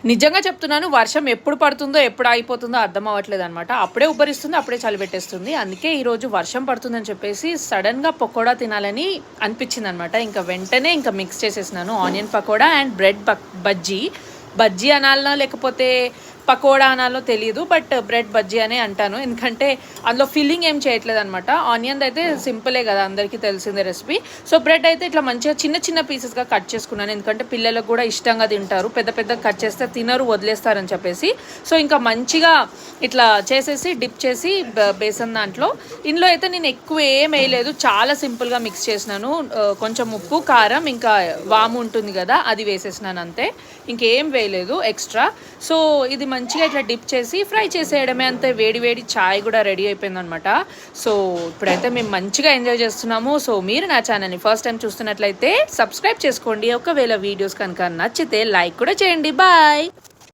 నిజంగా చెప్తున్నాను, వర్షం ఎప్పుడు పడుతుందో ఎప్పుడు ఆగిపోతుందో అర్థం అవ్వట్లేదు అనమాట. అప్పుడే ఉబ్బరిస్తుంది, అప్పుడే చలి పెట్టేస్తుంది. అందుకే ఈరోజు వర్షం పడుతుందని చెప్పేసి సడన్గా పకోడా తినాలని అనిపించింది అనమాట. ఇంకా వెంటనే ఇంకా మిక్స్ చేసేసినాను onion pakoda and bread bajji అనాలనో లేకపోతే పకోడా అనాలో తెలియదు, బట్ బ్రెడ్ బజ్జీ అనే అంటాను. ఎందుకంటే అందులో ఫిల్లింగ్ ఏం చేయట్లేదు అనమాట. ఆనియన్ అయితే సింపులే కదా, అందరికీ తెలిసిందే రెసిపీ. సో బ్రెడ్ అయితే ఇట్లా మంచిగా చిన్న చిన్న పీసెస్గా కట్ చేసుకున్నాను, ఎందుకంటే పిల్లలకు కూడా ఇష్టంగా తింటారు. పెద్ద పెద్ద కట్ చేస్తే తినరు, వదిలేస్తారని చెప్పేసి. సో ఇంకా మంచిగా ఇట్లా చేసేసి డిప్ చేసి బేసన్ దాంట్లో, ఇందులో అయితే నేను ఎక్కువ ఏం వేయలేదు, చాలా సింపుల్గా మిక్స్ చేసినాను. కొంచెం ఉప్పు, కారం, ఇంకా వాము ఉంటుంది కదా, అది వేసేసినాను అంతే, ఇంకేం వేయలేదు ఎక్స్ట్రా. సో ఇది మంచిగా ఇట్లా డిప్ చేసి ఫ్రై చేసేయడమే అంతే. వేడి వేడి చాయ్ కూడా రెడీ అయిపోయింది అనమాట. సో ఇప్పుడైతే మేము మంచిగా ఎంజాయ్ చేస్తున్నాము. సో మీరు నా ఛానల్ని ఫస్ట్ టైం చూస్తున్నట్లయితే సబ్స్క్రైబ్ చేసుకోండి. ఒకవేళ వీడియోస్ కనుక నచ్చితే లైక్ కూడా చేయండి. బాయ్.